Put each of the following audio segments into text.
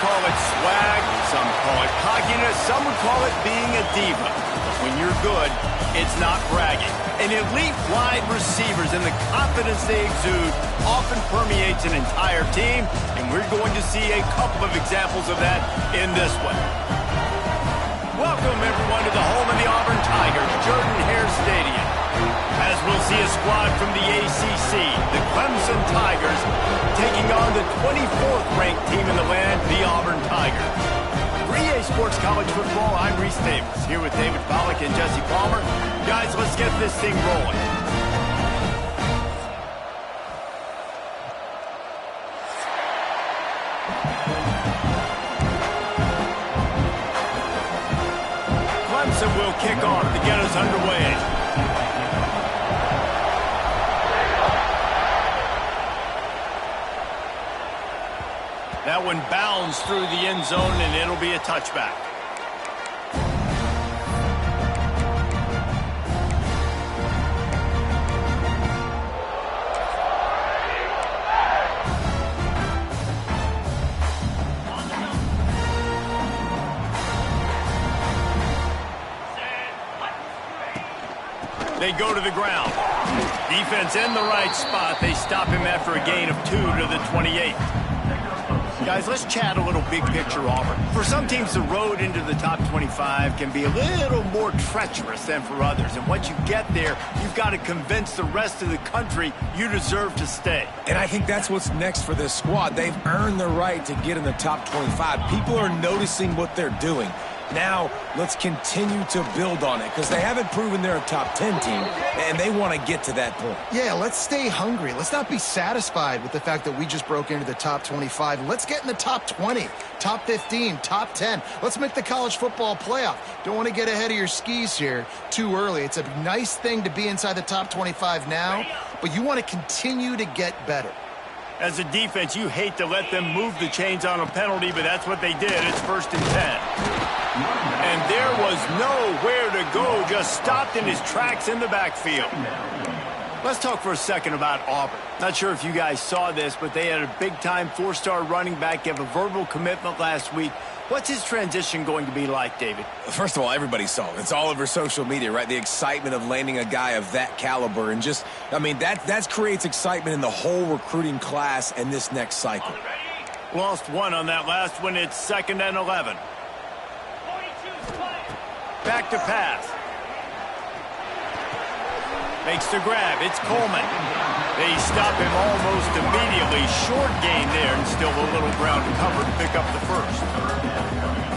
call it swag, some call it cockiness, some would call it being a diva. But when you're good, it's not bragging. And elite wide receivers and the confidence they exude often permeates an entire team, and we're going to see a couple of examples of that in this one. Welcome, everyone, to the home of the Auburn Tigers, Jordan-Hare Stadium. As we'll see a squad from the ACC, the Clemson Tigers, taking on the 24th-ranked team in the land, the Auburn Tigers. For EA Sports College Football, I'm Reese Davis, here with David Pollack and Jesse Palmer. Guys, let's get this thing rolling. Clemson will kick off to get us underway. That one bounds through the end zone, and it'll be a touchback. They go to the ground. Defense in the right spot. They stop him after a gain of 2 to the 28. Guys, let's chat a little big picture Auburn. For some teams, the road into the top 25 can be a little more treacherous than for others. And once you get there, you've got to convince the rest of the country you deserve to stay. And I think that's what's next for this squad. They've earned the right to get in the top 25. People are noticing what they're doing. Now, let's continue to build on it because they haven't proven they're a top 10 team, and they want to get to that point. Yeah, let's stay hungry. Let's not be satisfied with the fact that we just broke into the top 25. Let's get in the top 20, top 15, top 10. Let's make the college football playoff. Don't want to get ahead of your skis here too early. It's a nice thing to be inside the top 25 now, but you want to continue to get better. As a defense, you hate to let them move the chains on a penalty, but that's what they did. It's 1st and 10. And there was nowhere to go, just stopped in his tracks in the backfield. Let's talk for a second about Auburn. Not sure if you guys saw this, but they had a big-time 4-star running back give a verbal commitment last week. What's his transition going to be like, David? First of all, everybody saw it. It's all over social media, right? The excitement of landing a guy of that caliber. And just, I mean, that creates excitement in the whole recruiting class and this next cycle. Lost one on that last one. It's 2nd and 11. Back to pass. Makes the grab. It's Coleman. They stop him almost immediately. Short gain there, and still a little ground to cover to pick up the first.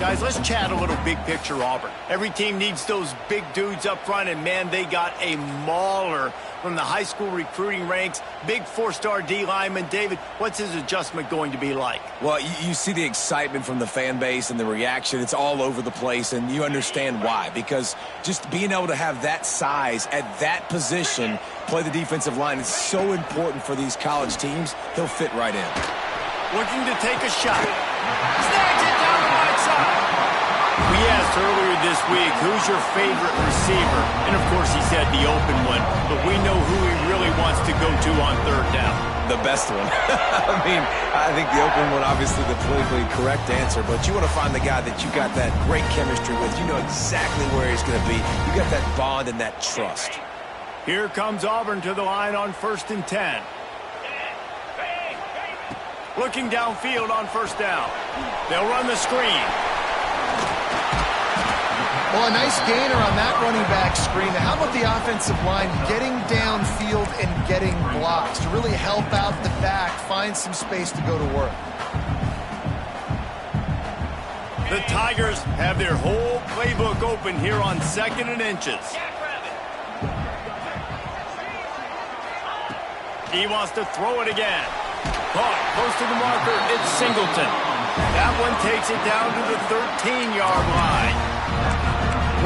Guys, let's chat a little big picture Auburn. Every team needs those big dudes up front, and man, they got a mauler from the high school recruiting ranks. Big 4-star D lineman. David, what's his adjustment going to be like? Well, you see the excitement from the fan base and the reaction. It's all over the place, and you understand why. Because just being able to have that size at that position, play the defensive line, is so important for these college teams. He'll fit right in. Looking to take a shot. Snags it down the right side. We asked earlier this week, who's your favorite receiver? And, of course, he said the open one. But we know who he really wants to go to on 3rd down. The best one. I mean, I think the open one, obviously the politically correct answer, but you want to find the guy that you got that great chemistry with. You know exactly where he's going to be. You got that bond and that trust. Here comes Auburn to the line on 1st and 10. Looking downfield on 1st down. They'll run the screen. Well, a nice gainer on that running back screen. How about the offensive line getting downfield and getting blocks to really help out the back, find some space to go to work? The Tigers have their whole playbook open here on 2nd and inches. He wants to throw it again. Caught close to the marker. It's Singleton. That one takes it down to the 13-yard line.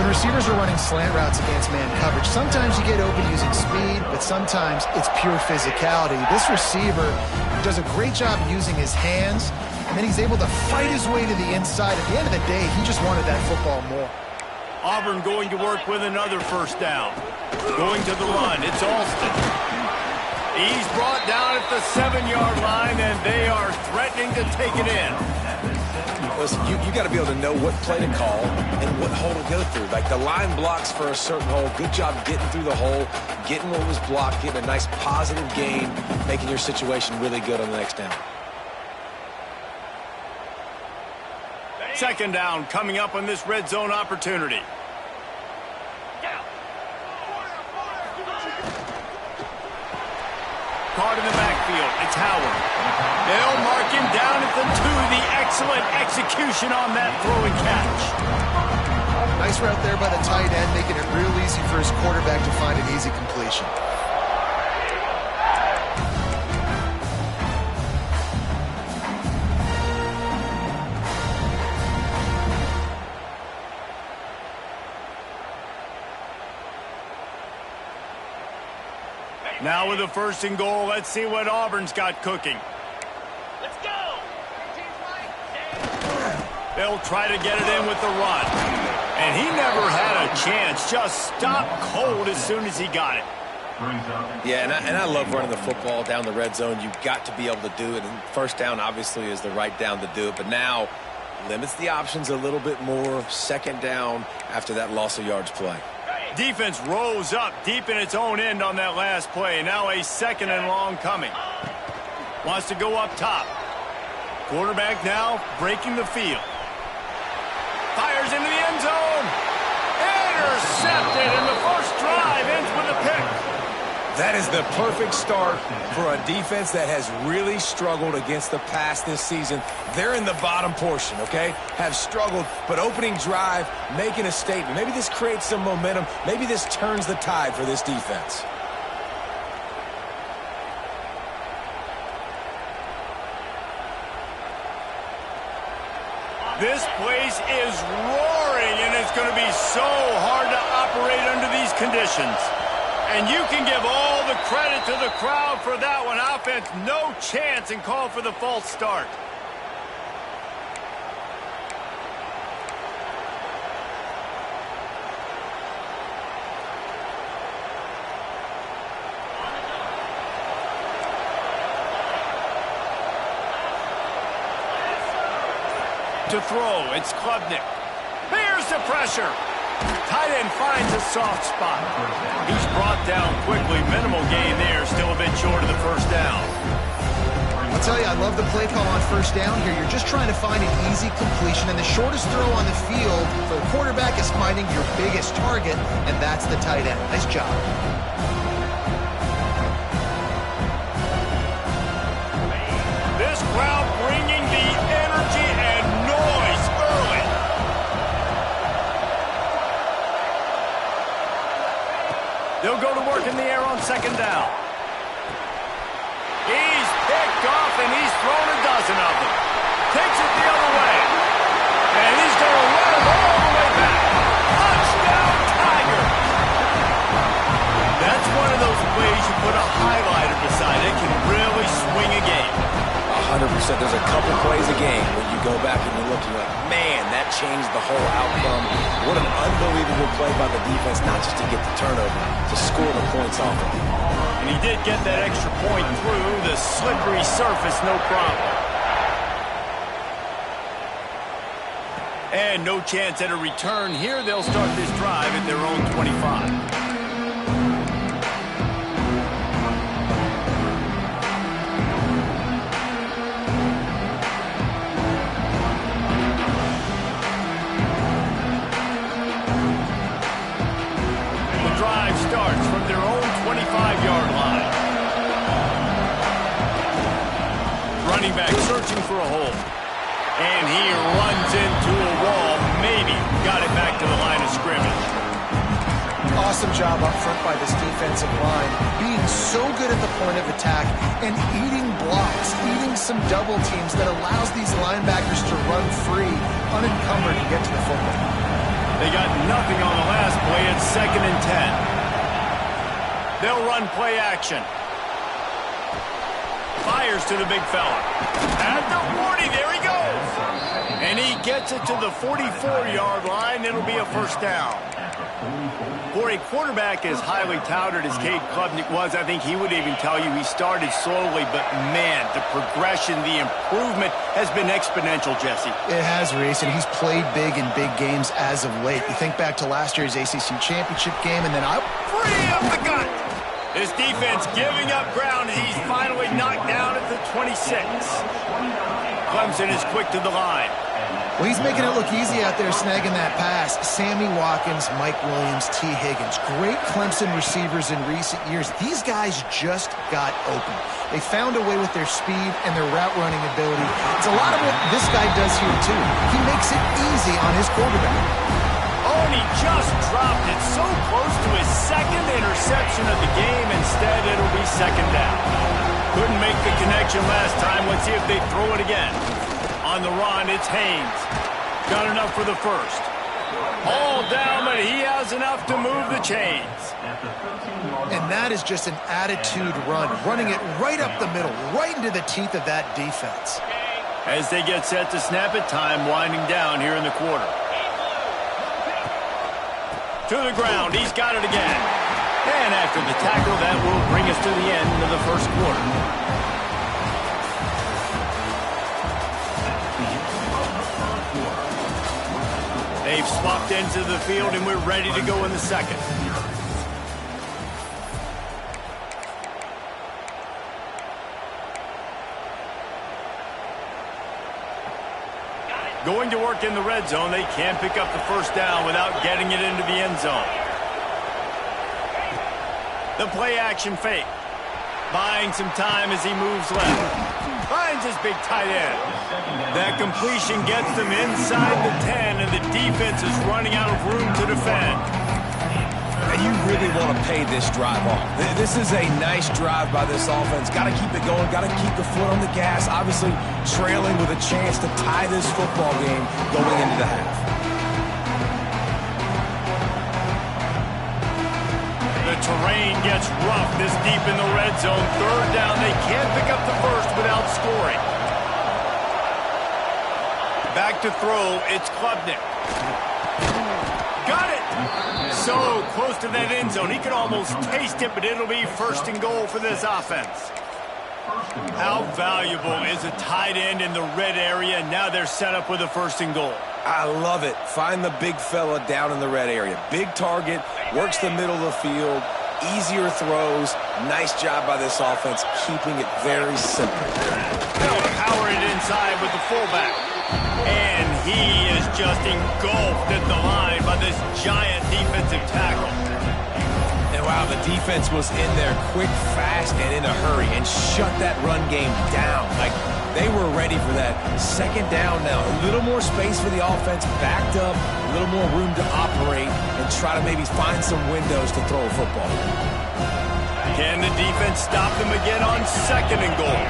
When receivers are running slant routes against man coverage, sometimes you get open using speed, but sometimes it's pure physicality. This receiver does a great job using his hands, and then he's able to fight his way to the inside. At the end of the day, he just wanted that football more. Auburn going to work with another 1st down. Going to the run. It's Alston. He's brought down at the 7-yard line, and they are threatening to take it in. Listen, you got to be able to know what play to call and what hole to go through. Like the line blocks for a certain hole. Good job getting through the hole, getting what was blocked, getting a nice positive gain, making your situation really good on the next down. Second down coming up on this red zone opportunity. Caught in the backfield. It's Howard. They'll mark him down at the 2. The excellent execution on that throw and catch. Nice route there by the tight end, making it real easy for his quarterback to find an easy completion. Now with the 1st and goal, let's see what Auburn's got cooking. Let's go! They'll try to get it in with the run. And he never had a chance. Just stopped cold as soon as he got it. Yeah, and I love running the football down the red zone. You've got to be able to do it. And 1st down, obviously, is the right down to do it. But now limits the options a little bit more. 2nd down after that loss of yards play. Defense rose up deep in its own end on that last play. Now a 2nd and long coming. Wants to go up top. Quarterback now breaking the field. Fires into the end zone. Intercepted, and the first drive ends with a pick. That is the perfect start for a defense that has really struggled against the pass this season. They're in the bottom portion, okay? Have struggled, but opening drive, making a statement. Maybe this creates some momentum. Maybe this turns the tide for this defense. This place is roaring, and it's going to be so hard to operate under these conditions. And you can give all the credit to the crowd for that one. Offense, no chance, and call for the false start. To throw, it's Klubnik. Here's the pressure. Tight end finds a soft spot. He's brought down quickly. Minimal gain there. Still a bit short of the 1st down. I'll tell you, I love the play call on 1st down here. You're just trying to find an easy completion, and the shortest throw on the field for the quarterback is finding your biggest target, and that's the tight end. Nice job. This crowd bringing the energy and noise early. They'll go to work in the air on 2nd down. He's picked off, and he's thrown a dozen of them. Takes it the other way. And he's going to run it all the way back. Touchdown, Tiger. That's one of those plays you put a highlighter beside it. Can really swing a game. 100%. There's a couple plays a game when you go back and you look, you're like, man, that changed the whole outcome. What an unbelievable play by the defense, not just to get the turnover, to score the points off of it. And he did get that extra point through the slippery surface, no problem. And no chance at a return here. They'll start this drive at their own 25. Starts from their own 25-yard line. Running back searching for a hole. And he runs into a wall. Maybe got it back to the line of scrimmage. Awesome job up front by this defensive line. Being so good at the point of attack and eating blocks, eating some double teams that allows these linebackers to run free, unencumbered, and get to the football. They got nothing on the last play. It's 2nd and 10. They'll run play action. Fires to the big fella. At the 40, there he goes. And he gets it to the 44-yard line. It'll be a 1st down. For a quarterback as highly touted as Cade Klubnik was, I think he would even tell you he started slowly, but man, the progression, the improvement has been exponential, Jesse. It has, Reese, and he's played big in big games as of late. You think back to last year's ACC championship game, and then free up the gut. His defense giving up ground as he's finally knocked down at the 26. Clemson is quick to the line. Well, he's making it look easy out there snagging that pass. Sammy Watkins, Mike Williams, T. Higgins. Great Clemson receivers in recent years. These guys just got open. They found a way with their speed and their route running ability. It's a lot of what this guy does here, too. He makes it easy on his quarterback. Oh, and he just dropped it so close to his second interception of the game. Instead, it'll be second down. Couldn't make the connection last time. Let's see if they throw it again. On the run, it's Haynes. Got enough for the first. All down, but he has enough to move the chains. And that is just an attitude run, running it right up the middle, right into the teeth of that defense. As they get set to snap it, time winding down here in the quarter. To the ground, he's got it again. And after the tackle, that will bring us to the end of the first quarter. They've swapped into the field, and we're ready to go in the second. Going to work in the red zone, they can't pick up the first down without getting it into the end zone. The play-action fake. Buying some time as he moves left. Finds his big tight end. That completion gets them inside the 10, and the defense is running out of room to defend. And you really want to pay this drive off. This is a nice drive by this offense. Got to keep it going. Got to keep the foot on the gas. Obviously, trailing with a chance to tie this football game going into the half. The terrain gets rough this deep in the red zone. Third down. They can't pick up the first without scoring. Back to throw. It's Klubnik. Got it! So close to that end zone. He could almost taste it, but it'll be first and goal for this offense. How valuable is a tight end in the red area? Now they're set up with a first and goal. I love it. Find the big fella down in the red area. Big target, works the middle of the field, easier throws. Nice job by this offense, keeping it very simple. They'll power it inside with the fullback. And he is just engulfed at the line by this giant defensive tackle. And wow, the defense was in there quick, fast, and in a hurry and shut that run game down. Like, they were ready for that. Second down now. A little more space for the offense, backed up, a little more room to operate and try to maybe find some windows to throw a football. Can the defense stop them again on second and goal?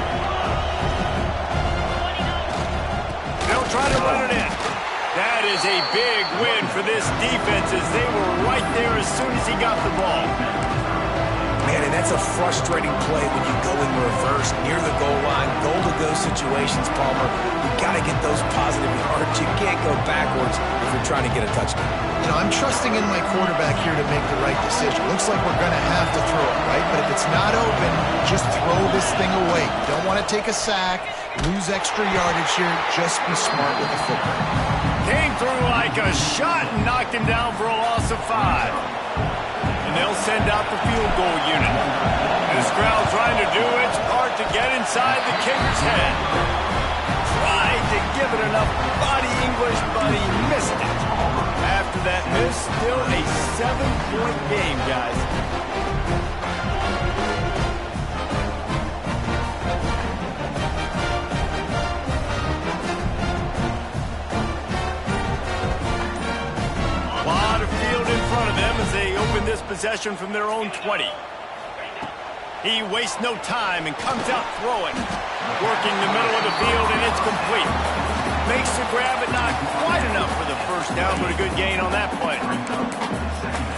They'll try to run it in. That is a big win for this defense as they were right there as soon as he got the ball. Man, and that's a frustrating play when you go in reverse near the goal line. Goal-to-go situations, Palmer. You got to get those positive yards. You can't go backwards if you're trying to get a touchdown. You know, I'm trusting in my quarterback here to make the right decision. Looks like we're going to have to throw it, right? But if it's not open, just throw this thing away. You don't want to take a sack, lose extra yardage here. Just be smart with the football. Came through like a shot and knocked him down for a loss of 5. And they'll send out the field goal unit. This crowd trying to do its part to get inside the kicker's head. Tried to give it enough body English, but he missed it. After that miss, still a 7-point game, guys. They open this possession from their own 20. He wastes no time and comes out throwing. Working the middle of the field, and it's complete. Makes the grab, but not quite enough for the first down, but a good gain on that play.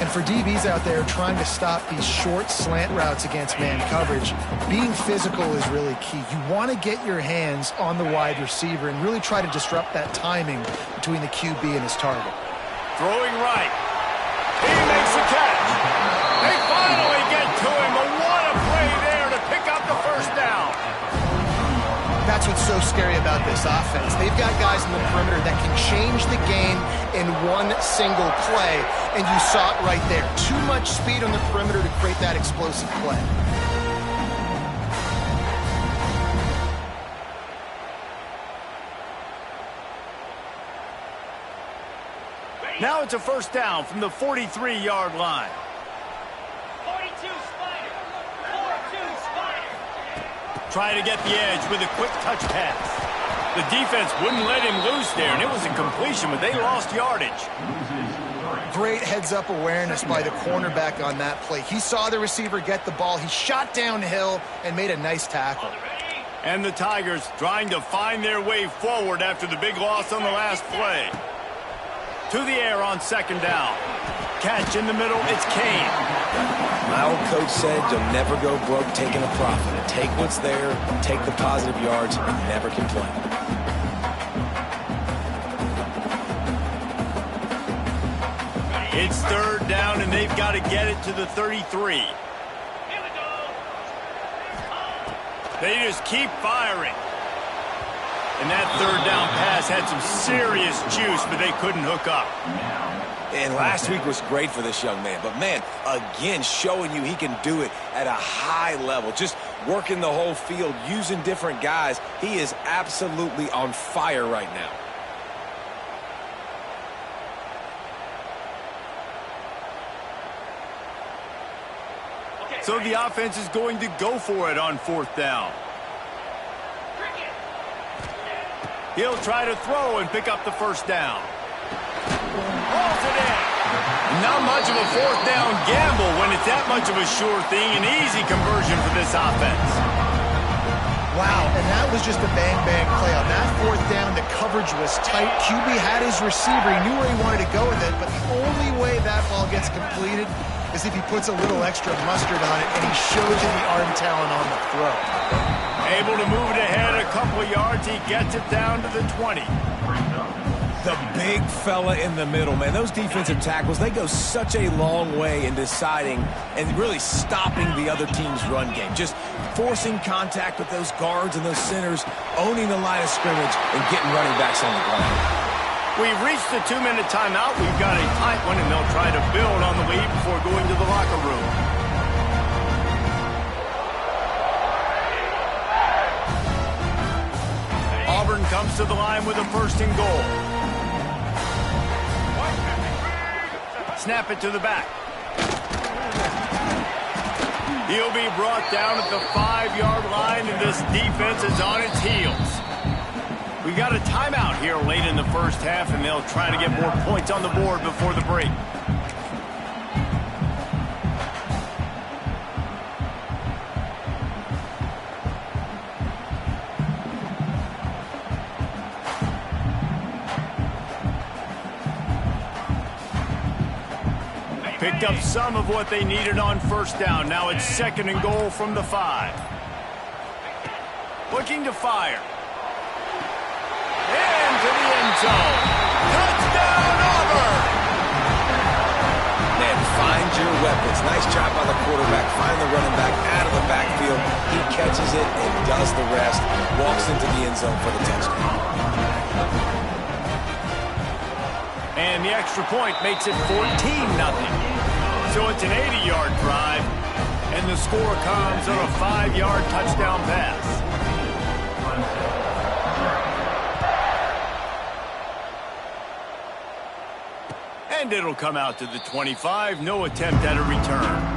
And for DBs out there trying to stop these short slant routes against man coverage, being physical is really key. You want to get your hands on the wide receiver and really try to disrupt that timing between the QB and his target. Throwing right. what's so scary about this offense. They've got guys in the perimeter that can change the game in one single play, and you saw it right there. Too much speed on the perimeter to create that explosive play. Now it's a first down from the 43-yard line. 42 Spider. 42 Spider. Try to get the edge with a quick touch pass. The defense wouldn't let him loose there, and it was a completion, but they lost yardage. Great heads-up awareness by the cornerback on that play. He saw the receiver get the ball. He shot downhill and made a nice tackle. And the Tigers trying to find their way forward after the big loss on the last play. To the air on second down. Catch in the middle, it's Kane. My old coach said you'll never go broke taking a profit. Take what's there, take the positive yards, and never complain. It's third down, and they've got to get it to the 33. They just keep firing. And that third down pass had some serious juice, but they couldn't hook up. And last week was great for this young man. But, man, again, showing you he can do it at a high level. Just working the whole field, using different guys. He is absolutely on fire right now. So the offense is going to go for it on fourth down. He'll try to throw and pick up the first down. Hauls it in. Not much of a fourth down gamble when it's that much of a sure thing, an easy conversion for this offense. Wow, and that was just a bang-bang play. On that fourth down, the coverage was tight. QB had his receiver. He knew where he wanted to go with it, but the only way that ball gets completed is if he puts a little extra mustard on it, and he shows you the arm talent on the throw. Able to move it ahead a couple of yards. He gets it down to the 20. The big fella in the middle, man. Those defensive tackles, they go such a long way in deciding and really stopping the other team's run game. Just forcing contact with those guards and those centers, owning the line of scrimmage, and getting running backs on the ground. We've reached the 2-minute timeout. We've got a tight one, and they'll try to build on the lead before going to the locker room. Auburn comes to the line with a first and goal. Snap it to the back. He'll be brought down at the 5-yard line, and this defense is on its heels. We got a timeout here late in the first half, and they'll try to get more points on the board before the break. Picked up some of what they needed on first down. Now it's second and goal from the 5. Looking to fire. Into the end zone. Touchdown, Auburn! Man, find your weapons. Nice job by the quarterback. Find the running back out of the backfield. He catches it and does the rest. Walks into the end zone for the touchdown. And the extra point makes it 14-0. So it's an 80-yard drive, and the score comes on a 5-yard touchdown pass. And it'll come out to the 25. No attempt at a return.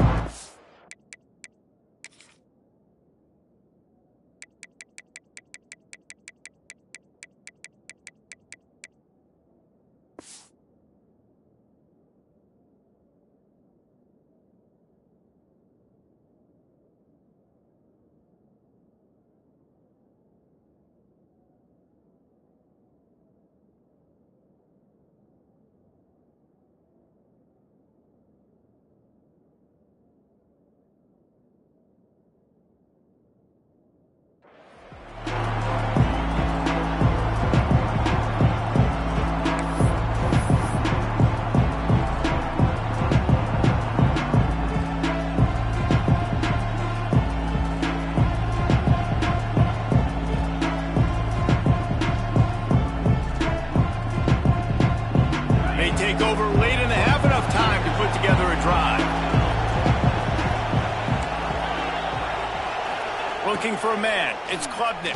Looking for a man. It's Klubnik.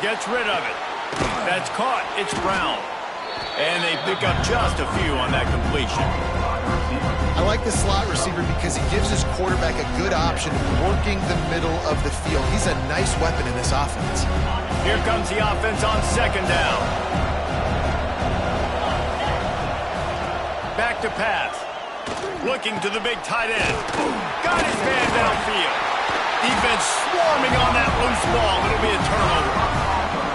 Gets rid of it. That's caught. It's Brown. And they pick up just a few on that completion. I like the slot receiver because he gives his quarterback a good option working the middle of the field. He's a nice weapon in this offense. Here comes the offense on second down. Back to pass. Looking to the big tight end. Got his man downfield. Defense swarming on that loose ball. It'll be a turnover.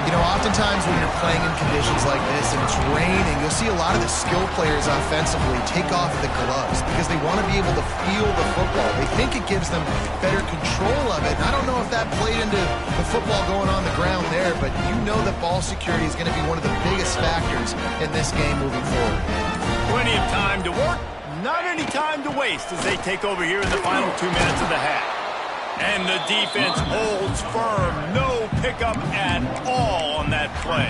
You know, oftentimes when you're playing in conditions like this and it's raining, you'll see a lot of the skill players offensively take off the gloves because they want to be able to feel the football. They think it gives them better control of it. And I don't know if that played into the football going on the ground there, but you know that ball security is going to be one of the biggest factors in this game moving forward. Plenty of time to work, not any time to waste as they take over here in the final 2 minutes of the half. And the defense holds firm. No pickup at all on that play.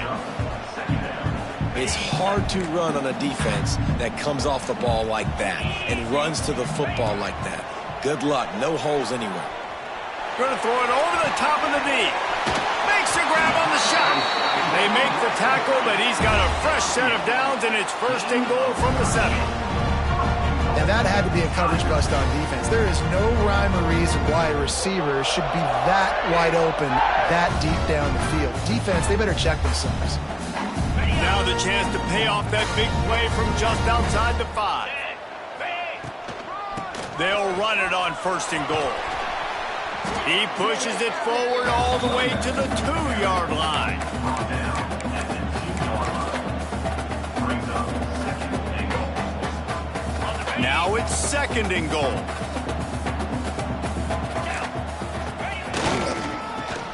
It's hard to run on a defense that comes off the ball like that and runs to the football like that. Good luck. No holes anywhere. Going to throw it over the top of the knee. Makes a grab on the shot. They make the tackle, but he's got a fresh set of downs, and it's first and goal from the 7. And that had to be a coverage bust on defense. There is no rhyme or reason why a receiver should be that wide open, that deep down the field. Defense, they better check themselves. Now the chance to pay off that big play from just outside the 5. They'll run it on first and goal. He pushes it forward all the way to the 2-yard line. Now it's second and goal.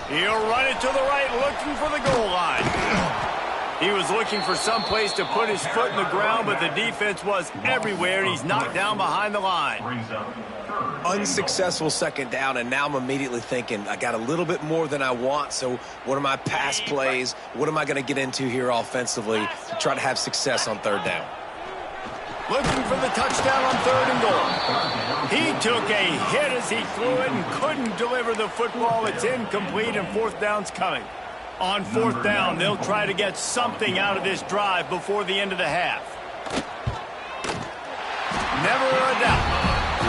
He'll run it to the right, looking for the goal line. He was looking for some place to put his foot in the ground, but the defense was everywhere, and he's knocked down behind the line. Unsuccessful second down, and now I'm immediately thinking, I got a little bit more than I want, so what are my pass plays? What am I going to get into here offensively to try to have success on third down? Looking for the touchdown on third and goal. He took a hit as he threw it and couldn't deliver the football. It's incomplete, and fourth down's coming. On fourth down, they'll try to get something out of this drive before the end of the half. Never a doubt.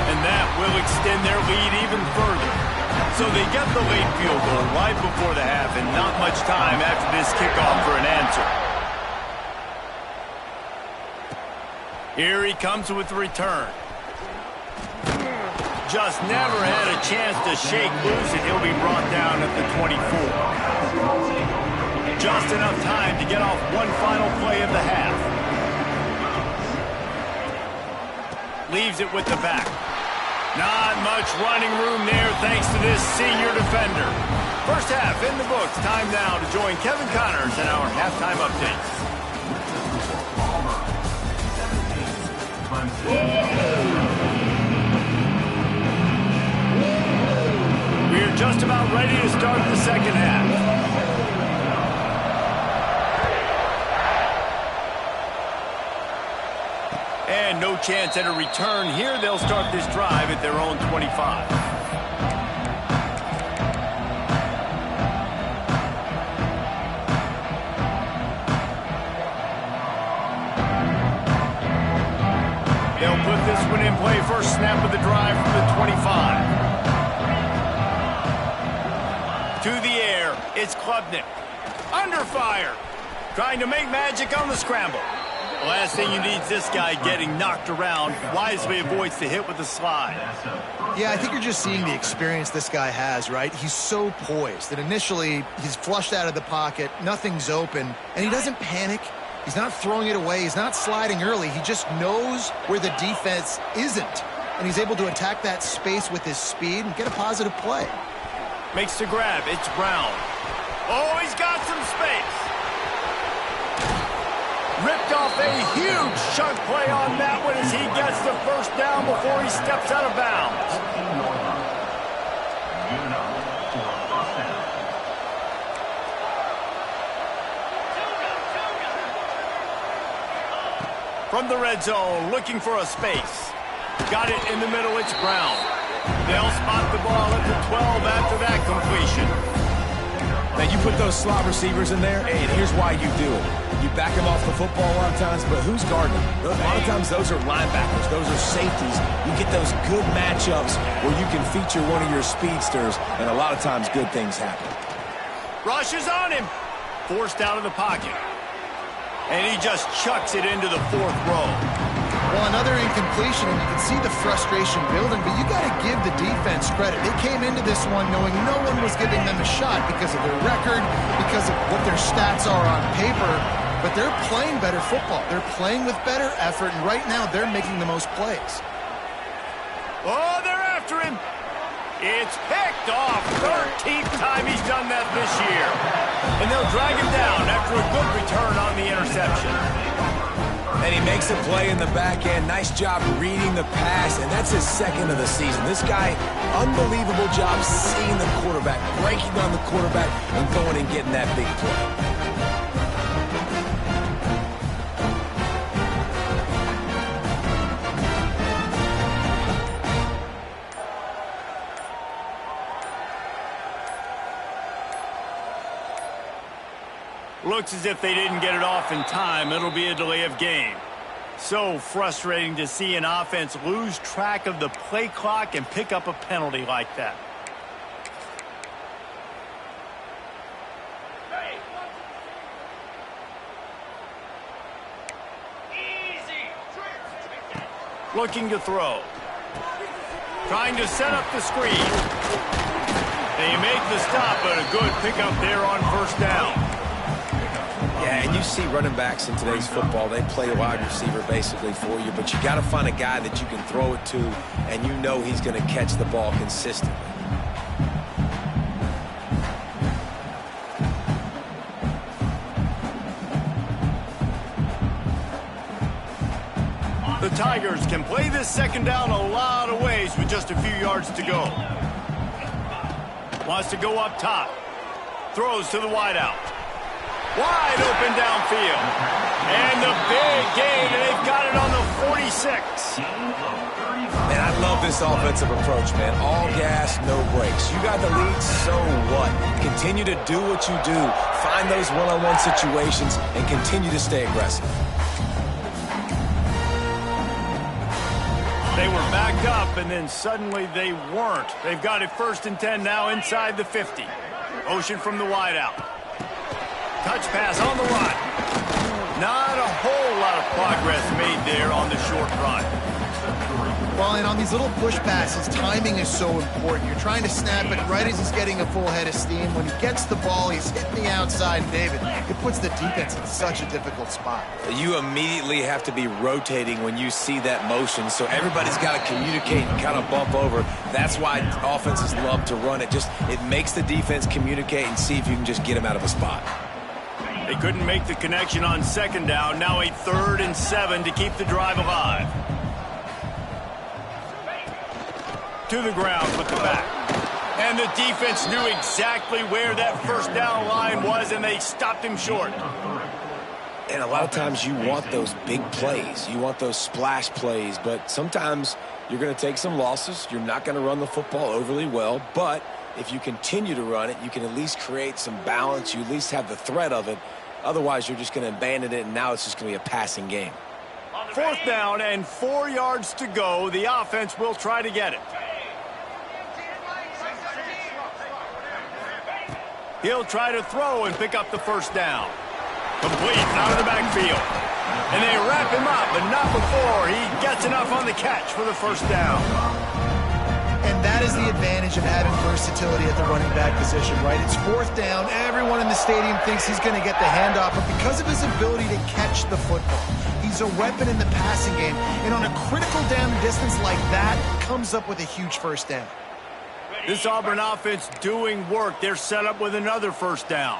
And that will extend their lead even further. So they get the late field goal right before the half, and not much time after this kickoff for an answer. Here he comes with the return. Just never had a chance to shake loose, and he'll be brought down at the 24. Just enough time to get off one final play of the half. Leaves it with the back. Not much running room there thanks to this senior defender. First half in the books. Time now to join Kevin Connors in our halftime updates. We're just about ready to start the second half. And no chance at a return here. They'll start this drive at their own 25. They'll put this one in play. First snap of the drive from the 25. To the air, it's Klubnik. Under fire. Trying to make magic on the scramble. The last thing you need is this guy getting knocked around. Wisely avoids the hit with the slide. Yeah, I think you're just seeing the experience this guy has, right? He's so poised that initially he's flushed out of the pocket, nothing's open, and he doesn't panic. He's not throwing it away. He's not sliding early. He just knows where the defense isn't, and he's able to attack that space with his speed and get a positive play. Makes the grab. It's Brown. Oh, he's got some space. Ripped off a huge chunk play on that one as he gets the first down before he steps out of bounds. From the red zone, looking for a space. Got it in the middle, it's Brown. They'll spot the ball at the 12 after that completion. Now, you put those slot receivers in there, and here's why you do it. You back them off the football a lot of times, but who's guarding them? A lot of times, those are linebackers. Those are safeties. You get those good matchups where you can feature one of your speedsters, and a lot of times, good things happen. Rush is on him. Forced out of the pocket. And he just chucks it into the 4th row. Well, another incompletion, and you can see the frustration building, but you got to give the defense credit. They came into this one knowing no one was giving them a shot because of their record, because of what their stats are on paper, but they're playing better football. They're playing with better effort, and right now they're making the most plays. Oh, they're after him. It's picked off. 13th time he's done that this year. And they'll drag him down after a good return on the interception. And he makes a play in the back end. Nice job reading the pass, and that's his 2nd of the season. This guy, unbelievable job seeing the quarterback, breaking on the quarterback, and going and getting that big play. Looks as if they didn't get it off in time. It'll be a delay of game. So frustrating to see an offense lose track of the play clock and pick up a penalty like that. Looking to throw. Trying to set up the screen. They make the stop, but a good pickup there on 1st down. Yeah, and you see running backs in today's football, they play wide receiver basically for you, but you got to find a guy that you can throw it to, and you know he's going to catch the ball consistently. The Tigers can play this 2nd down a lot of ways with just a few yards to go. Wants to go up top. Throws to the wideout. Wide open downfield. And the big gain, and they've got it on the 46. Man, I love this offensive approach, man. All gas, no brakes. You got the lead, so what? Continue to do what you do. Find those one-on-one situations and continue to stay aggressive. They were backed up, and then suddenly they weren't. They've got it 1st and 10 now inside the 50. Motion from the wideout. Touch pass on the run. Not a whole lot of progress made there on the short run. Well, and on these little push passes, timing is so important. You're trying to snap it right as he's getting a full head of steam. When he gets the ball, he's hitting the outside, David. It puts the defense in such a difficult spot. You immediately have to be rotating when you see that motion, so everybody's got to communicate and kind of bump over. That's why offenses love to run it. It makes the defense communicate and see if you can just get him out of a spot. They couldn't make the connection on 2nd down. Now a 3rd and 7 to keep the drive alive. To the ground with the back. And the defense knew exactly where that 1st down line was, and they stopped him short. And a lot of times you want those big plays. You want those splash plays, but sometimes you're going to take some losses. You're not going to run the football overly well, but if you continue to run it, you can at least create some balance. You at least have the threat of it. Otherwise, you're just going to abandon it, and now it's just going to be a passing game. 4th down and 4 yards to go. The offense will try to get it. He'll try to throw and pick up the 1st down. Complete out of the backfield. And they wrap him up, but not before he gets enough on the catch for the 1st down. And that is the advantage of having versatility at the running back position, right? It's 4th down. Everyone in the stadium thinks he's going to get the handoff, but because of his ability to catch the football, he's a weapon in the passing game. And on a critical down distance like that, comes up with a huge 1st down. This Auburn offense doing work. They're set up with another 1st down.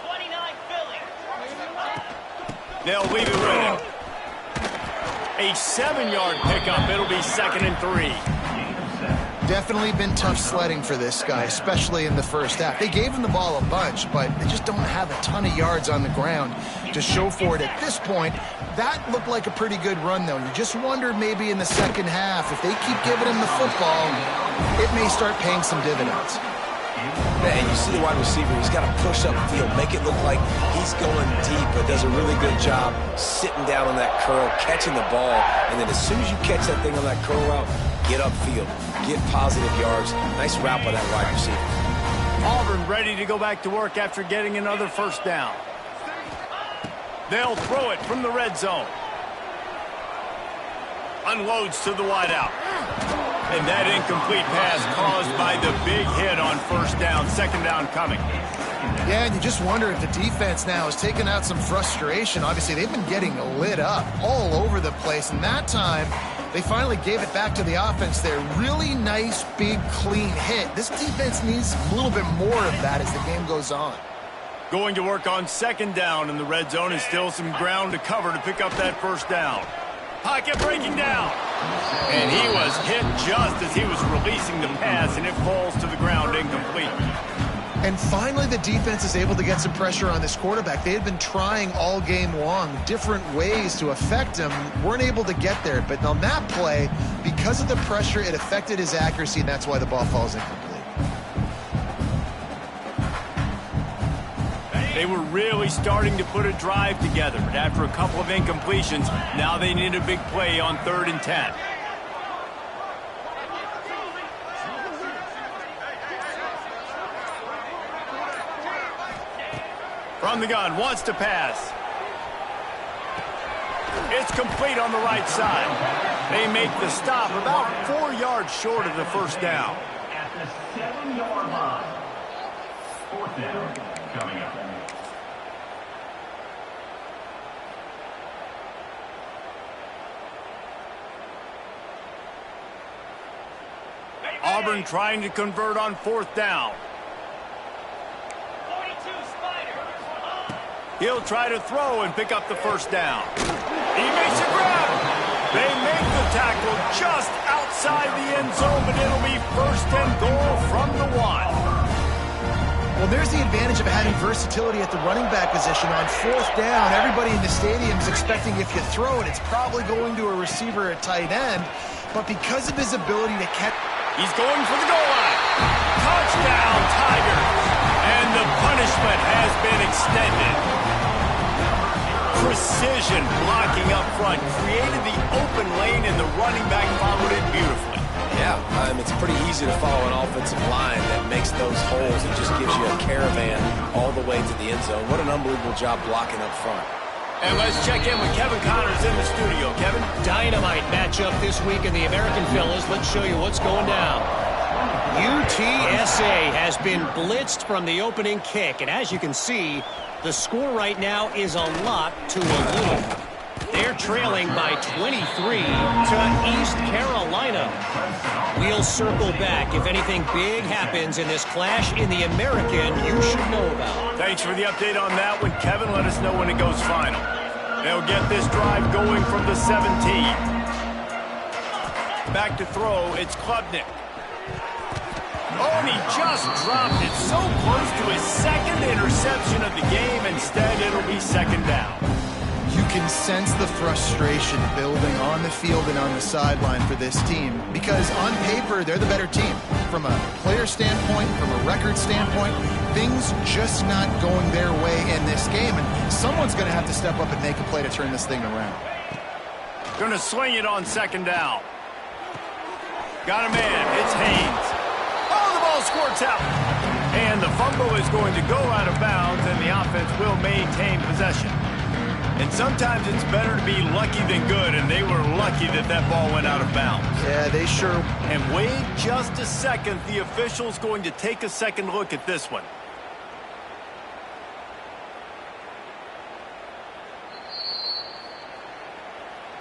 29 Philly. They'll leave it with him. A 7-yard pickup. It'll be 2nd and 3. Definitely been tough sledding for this guy, especially in the first half. They gave him the ball a bunch, but they just don't have a ton of yards on the ground to show for it at this point. That looked like a pretty good run, though. You just wonder maybe in the second half, if they keep giving him the football, it may start paying some dividends. And you see the wide receiver, he's got to push up field, make it look like he's going deep, but does a really good job sitting down on that curl, catching the ball, and then as soon as you catch that thing on that curl route, get upfield, get positive yards. Nice route by that wide receiver. Auburn ready to go back to work after getting another first down. They'll throw it from the red zone. Unloads to the wideout. And that incomplete pass caused by the big hit on first down. Second down coming. Yeah, and you just wonder if the defense now has taken out some frustration. Obviously, they've been getting lit up all over the place. And that time, they finally gave it back to the offense there. Really nice, big, clean hit. This defense needs a little bit more of that as the game goes on. Going to work on second down in the red zone, and still some ground to cover to pick up that first down. Pocket breaking down. And he was hit just as he was releasing the pass, and it falls to the ground incomplete. And finally, the defense is able to get some pressure on this quarterback. They had been trying all game long different ways to affect him, weren't able to get there. But on that play, because of the pressure, it affected his accuracy, and that's why the ball falls incomplete. They were really starting to put a drive together, but after a couple of incompletions, now they need a big play on 3rd and 10. From the gun, wants to pass. It's complete on the right side. They make the stop about 4 yards short of the first down. At the 7-yard line. 4th down coming up. Auburn trying to convert on 4th down. 42 Spider. He'll try to throw and pick up the first down. He makes a grab. They make the tackle just outside the end zone, but it'll be 1st and goal from the 1. Well, there's the advantage of having versatility at the running back position. On 4th down, everybody in the stadium is expecting if you throw it, it's probably going to a receiver at tight end. But because of his ability to catch... He's going for the goal line. Touchdown, Tigers. And the punishment has been extended. Precision blocking up front created the open lane, and the running back followed it beautifully. Yeah, it's pretty easy to follow an offensive line that makes those holes and just gives you a caravan all the way to the end zone. What an unbelievable job blocking up front. And let's check in with Kevin Connors in the studio. Kevin? Dynamite matchup this week in the American Fellas. Let's show you what's going down. UTSA has been blitzed from the opening kick, and as you can see, the score right now is a lot to a little. They're trailing by 23 to East Carolina. We'll circle back if anything big happens in this clash in the American you should know about. Thanks for the update on that one, Kevin. Let us know when it goes final. They'll get this drive going from the 17. Back to throw, it's Klubnik. Oh, and he just dropped it so close to his 2nd interception of the game. Instead, it'll be 2nd down. You can sense the frustration building on the field and on the sideline for this team because on paper, they're the better team. From a player standpoint, from a record standpoint, things just not going their way in this game, and someone's going to have to step up and make a play to turn this thing around. Going to swing it on 2nd down. Got a man. It's Haynes. Oh, the ball squirts out. And the fumble is going to go out of bounds, and the offense will maintain possession. And sometimes it's better to be lucky than good, and they were lucky that that ball went out of bounds. Yeah, they sure. And wait just a second. The official's going to take a second look at this one.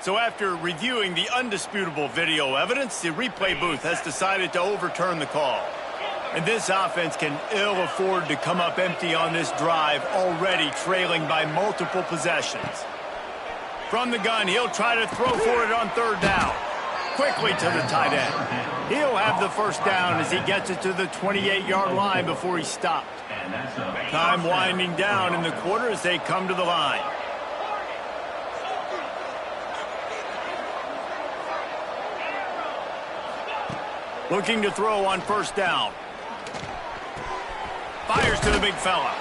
So after reviewing the undisputable video evidence, the replay booth has decided to overturn the call. And this offense can ill afford to come up empty on this drive, already trailing by multiple possessions. From the gun, he'll try to throw for it on 3rd down. Quickly to the tight end. He'll have the first down as he gets it to the 28-yard line before he stopped. Time winding down in the quarter as they come to the line. Looking to throw on first down. Fires to the big fella.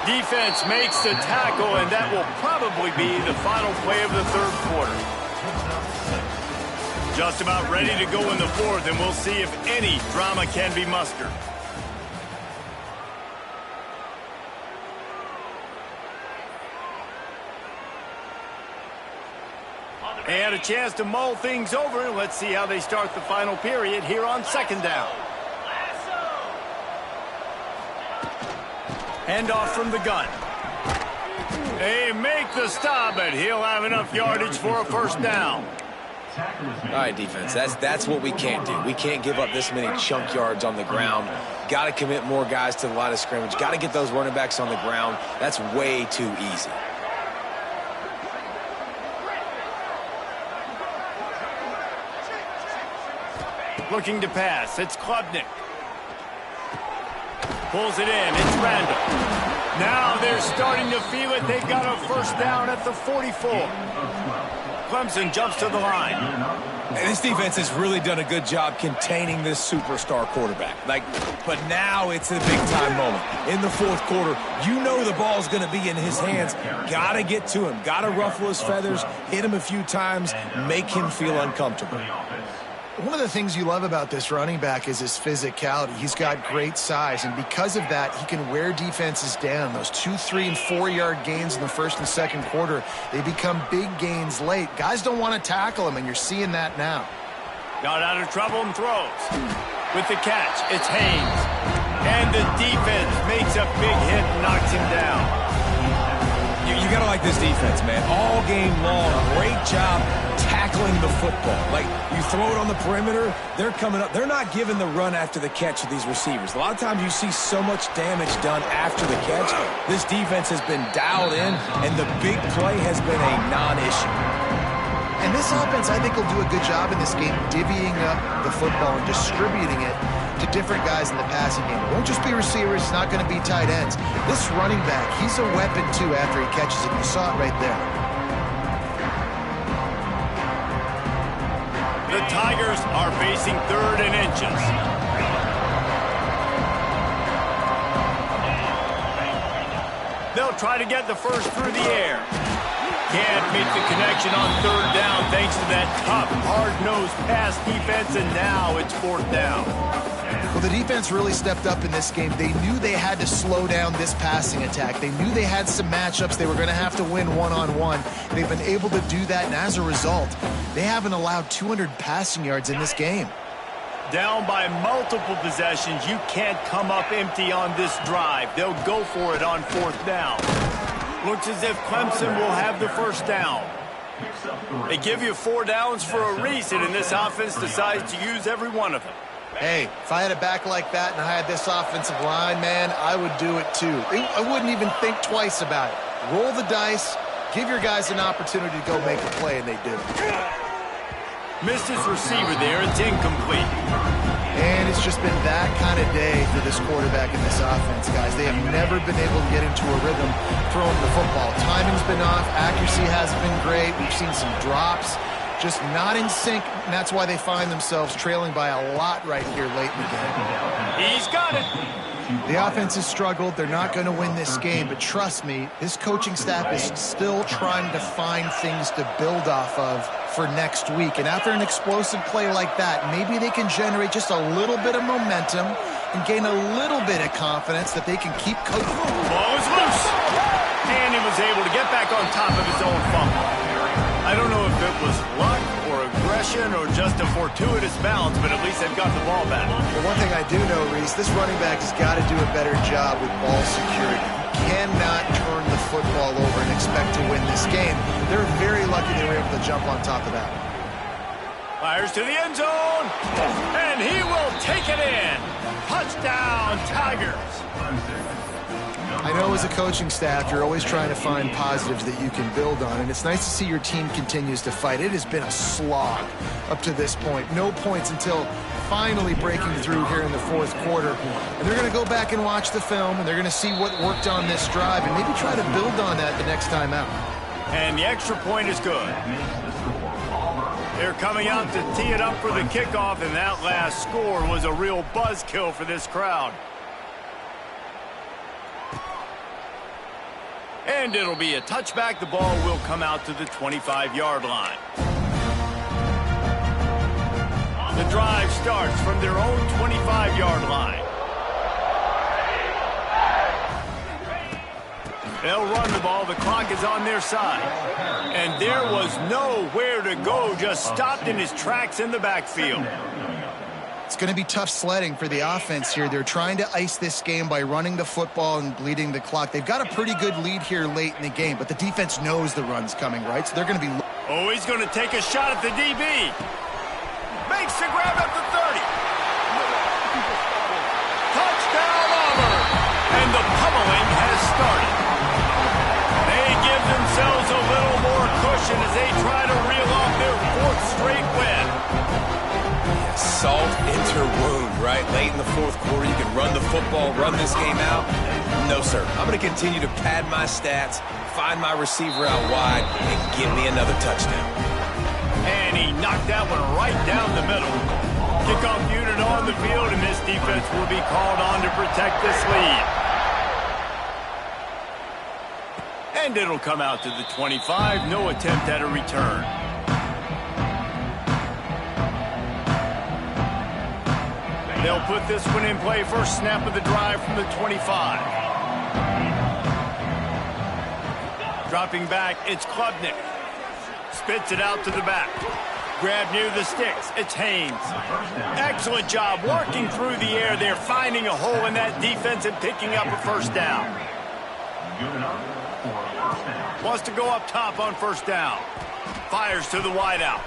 Defense makes the tackle, and that will probably be the final play of the third quarter. Just about ready to go in the fourth, and we'll see if any drama can be mustered. They had a chance to mull things over. Let's see how they start the final period here on second down. Handoff from the gun. They make the stop, but he'll have enough yardage for a first down. All right, defense, that's what we can't do. We can't give up this many chunk yards on the ground. Got to commit more guys to the line of scrimmage. Got to get those running backs on the ground. That's way too easy. Looking to pass. It's Klubnik. Pulls it in. It's Randall. Now they're starting to feel it. They've got a first down at the 44. Clemson jumps to the line. And this defense has really done a good job containing this superstar quarterback. But now it's a big-time moment. In the fourth quarter, you know the ball's going to be in his hands. Got to get to him. Got to ruffle his feathers, hit him a few times, make him feel uncomfortable. One of the things you love about this running back is his physicality. He's got great size, and because of that, he can wear defenses down. Those 2, 3, and 4-yard gains in the first and second quarter, they become big gains late. Guys don't want to tackle him, and you're seeing that now. Got out of trouble and throws. With the catch, it's Haynes. And the defense makes a big hit and knocks him down. You got to like this defense, man. All game long, great job tackling the football. You throw it on the perimeter, they're coming up. They're not giving the run after the catch to these receivers. A lot of times you see so much damage done after the catch. This defense has been dialed in, and the big play has been a non-issue. And this offense, I think, will do a good job in this game divvying up the football and distributing it to different guys in the passing game. It won't just be receivers. It's not going to be tight ends. This running back, he's a weapon, too, after he catches it. You saw it right there. The Tigers are facing third and inches. They'll try to get the first through the air. Can't make the connection on third down thanks to that tough, hard-nosed pass defense, and now it's fourth down. Well, the defense really stepped up in this game. They knew they had to slow down this passing attack. They knew they had some matchups they were going to have to win one-on-one. They've been able to do that, and as a result, they haven't allowed 200 passing yards in this game. Down by multiple possessions, you can't come up empty on this drive. They'll go for it on fourth down. Looks as if Clemson will have the first down. They give you 4 downs for a reason, and this offense decides to use every one of them. Hey, if I had a back like that and I had this offensive line, man, I would do it too. I wouldn't even think twice about it. Roll the dice, give your guys an opportunity to go make a play, and they do. Missed his receiver there. It's incomplete. And it's just been that kind of day for this quarterback in this offense, guys. They have never been able to get into a rhythm throwing the football. Timing's been off. Accuracy hasn't been great. We've seen some drops. Just not in sync, and that's why they find themselves trailing by a lot right here late in the game. He's got it. The offense has struggled. They're not going to win this game, but trust me, this coaching staff is still trying to find things to build off of for next week. And after an explosive play like that, maybe they can generate just a little bit of momentum and gain a little bit of confidence that they can keep coaching. Ball is loose. And he was able to get back on top of his own fumble. I don't know if it was luck or aggression or just a fortuitous bounce, but at least they've got the ball back. Well, one thing I do know, Reese, this running back has got to do a better job with ball security. You cannot turn the football over and expect to win this game. They're very lucky they were able to jump on top of that. Fires to the end zone, and he will take it in. Touchdown, Tigers. I know as a coaching staff, you're always trying to find positives that you can build on, and it's nice to see your team continues to fight. It has been a slog up to this point. No points until finally breaking through here in the fourth quarter. And they're going to go back and watch the film, and they're going to see what worked on this drive and maybe try to build on that the next time out. And the extra point is good. They're coming out to tee it up for the kickoff, and that last score was a real buzzkill for this crowd. And it'll be a touchback. The ball will come out to the 25-yard line. The drive starts from their own 25-yard line. They'll run the ball. The clock is on their side. And there was nowhere to go, just stopped in his tracks in the backfield. It's going to be tough sledding for the offense here. They're trying to ice this game by running the football and bleeding the clock. They've got a pretty good lead here late in the game, but the defense knows the run's coming, right? So they're going to be... Oh, he's going to take a shot at the DB. Makes the grab at the 30. Touchdown, Auburn. And the pummeling has started. They give themselves a little more cushion as they try to reel off their fourth straight win. Salt into wound, right? Late in the fourth quarter, you can run the football, run this game out. No, sir. I'm going to continue to pad my stats, find my receiver out wide, and give me another touchdown. And he knocked that one right down the middle. Kickoff unit on the field, and this defense will be called on to protect this lead. And it'll come out to the 25. No attempt at a return. They'll put this one in play. First snap of the drive from the 25. Dropping back, it's Klubnik. Spits it out to the back. Grab near the sticks. It's Haynes. Excellent job working through the air there, finding a hole in that defense and picking up a first down. Wants to go up top on first down. Fires to the wideout.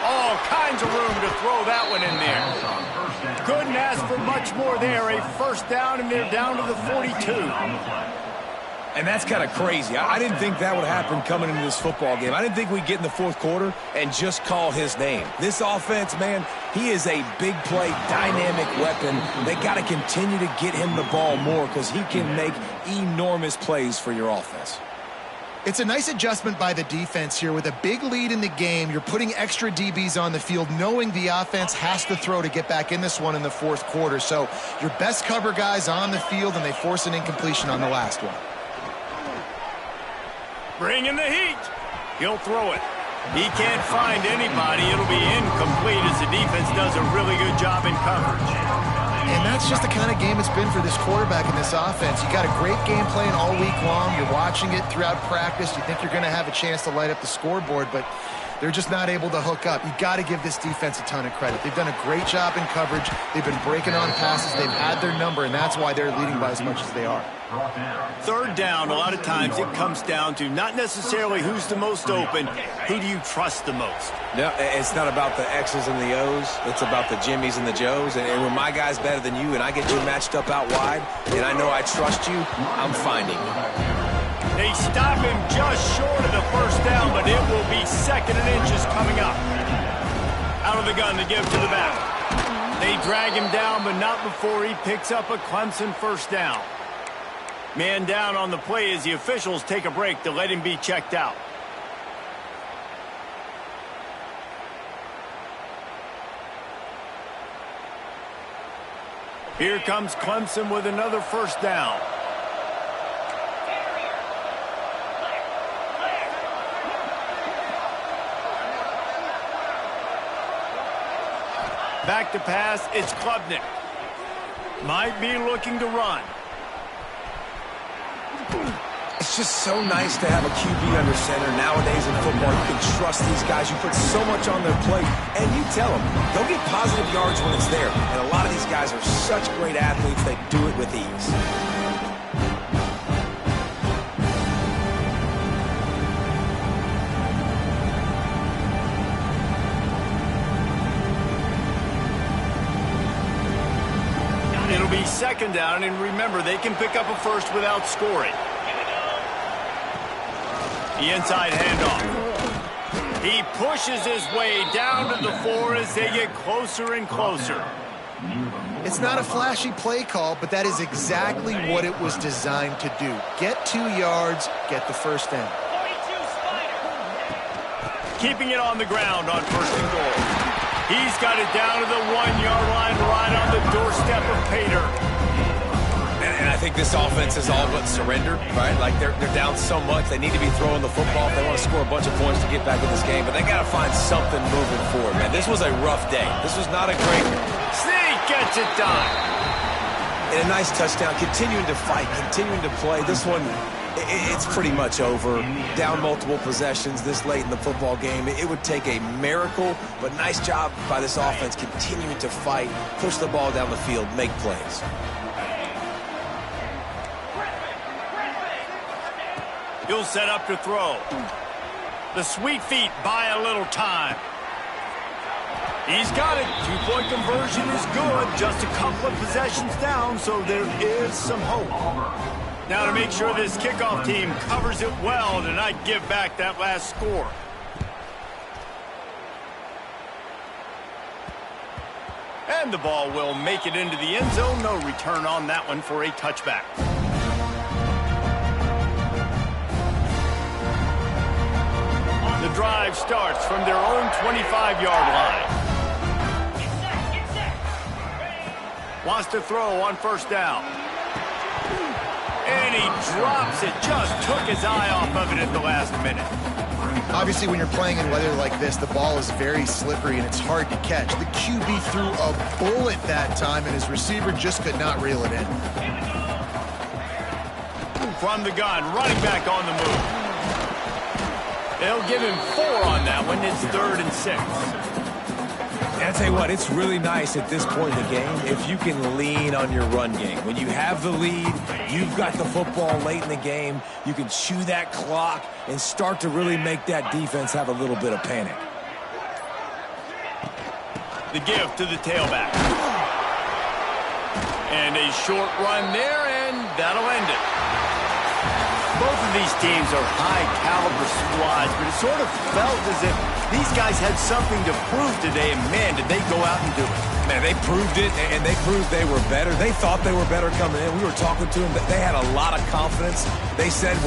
All kinds of room to throw that one in there. Couldn't ask for much more there. A first down, and they're down to the 42. And that's kind of crazy. I didn't think that would happen coming into this football game. I didn't think we'd get in the fourth quarter and just call his name. This offense, man, he is a big play, dynamic weapon. They got to continue to get him the ball more because he can make enormous plays for your offense. It's a nice adjustment by the defense here. With a big lead in the game, you're putting extra DBs on the field, knowing the offense has to throw to get back in this one in the fourth quarter. So your best cover guys on the field, and they force an incompletion on the last one. Bring in the heat. He'll throw it. He can't find anybody. It'll be incomplete as the defense does a really good job in coverage. And that's just the kind of game it's been for this quarterback and this offense. You got a great game plan all week long. You're watching it throughout practice. You think you're going to have a chance to light up the scoreboard, but they're just not able to hook up. You got to give this defense a ton of credit. They've done a great job in coverage. They've been breaking on passes. They've had their number, and that's why they're leading by as much as they are. Third down, a lot of times it comes down to not necessarily who's the most open, who do you trust the most? No, it's not about the X's and the O's. It's about the Jimmys and the Joes. And when my guy's better than you and I get you matched up out wide and I know I trust you, I'm finding you. They stop him just short of the first down, but it will be second and inches coming up. Out of the gun to give to the back. They drag him down, but not before he picks up a Clemson first down. Man down on the play as the officials take a break to let him be checked out. Here comes Clemson with another first down. Back to pass, it's Klubnik. Might be looking to run. It's just so nice to have a QB under center. Nowadays in football, you can trust these guys. You put so much on their plate, and you tell them they'll get positive yards when it's there. And a lot of these guys are such great athletes, they do it with ease. It'll be second down, and remember, they can pick up a first without scoring. The inside handoff. He pushes his way down to the 4 as they get closer and closer. It's not a flashy play call, but that is exactly what it was designed to do. Get 2 yards, get the first down. Keeping it on the ground on first and goal. He's got it down to the 1-yard line right on the doorstep of Pater. And I think this offense is all but surrendered, right? Like they're down so much, they need to be throwing the football if they want to score a bunch of points to get back in this game. But they got to find something moving forward, man. This was a rough day. This was not a great. Sneak gets it done. And a nice touchdown, continuing to fight, continuing to play. This one, it's pretty much over. Down multiple possessions this late in the football game. It would take a miracle, but nice job by this offense continuing to fight, push the ball down the field, make plays. He'll set up to throw. The sweet feet buy a little time. He's got it. 2-point conversion is good. Just a couple of possessions down, so there is some hope. Now to make sure this kickoff team covers it well to not give back that last score. And the ball will make it into the end zone. No return on that one for a touchback. The drive starts from their own 25-yard line. Wants to throw on first down. And he drops it. Just took his eye off of it at the last minute. Obviously, when you're playing in weather like this, the ball is very slippery and it's hard to catch. The QB threw a bullet that time, and his receiver just could not reel it in. From the gun, running back on the move. They'll give him 4 on that one. It's 3rd and 6. And I tell you what, it's really nice at this point in the game if you can lean on your run game. When you have the lead, you've got the football late in the game, you can chew that clock and start to really make that defense have a little bit of panic. The give to the tailback. And a short run there, and that'll end it. Both of these teams are high-caliber squads, but it sort of felt as if these guys had something to prove today, and, man, did they go out and do it. Man, they proved it, and they proved they were better. They thought they were better coming in. We were talking to them. They had a lot of confidence. They said...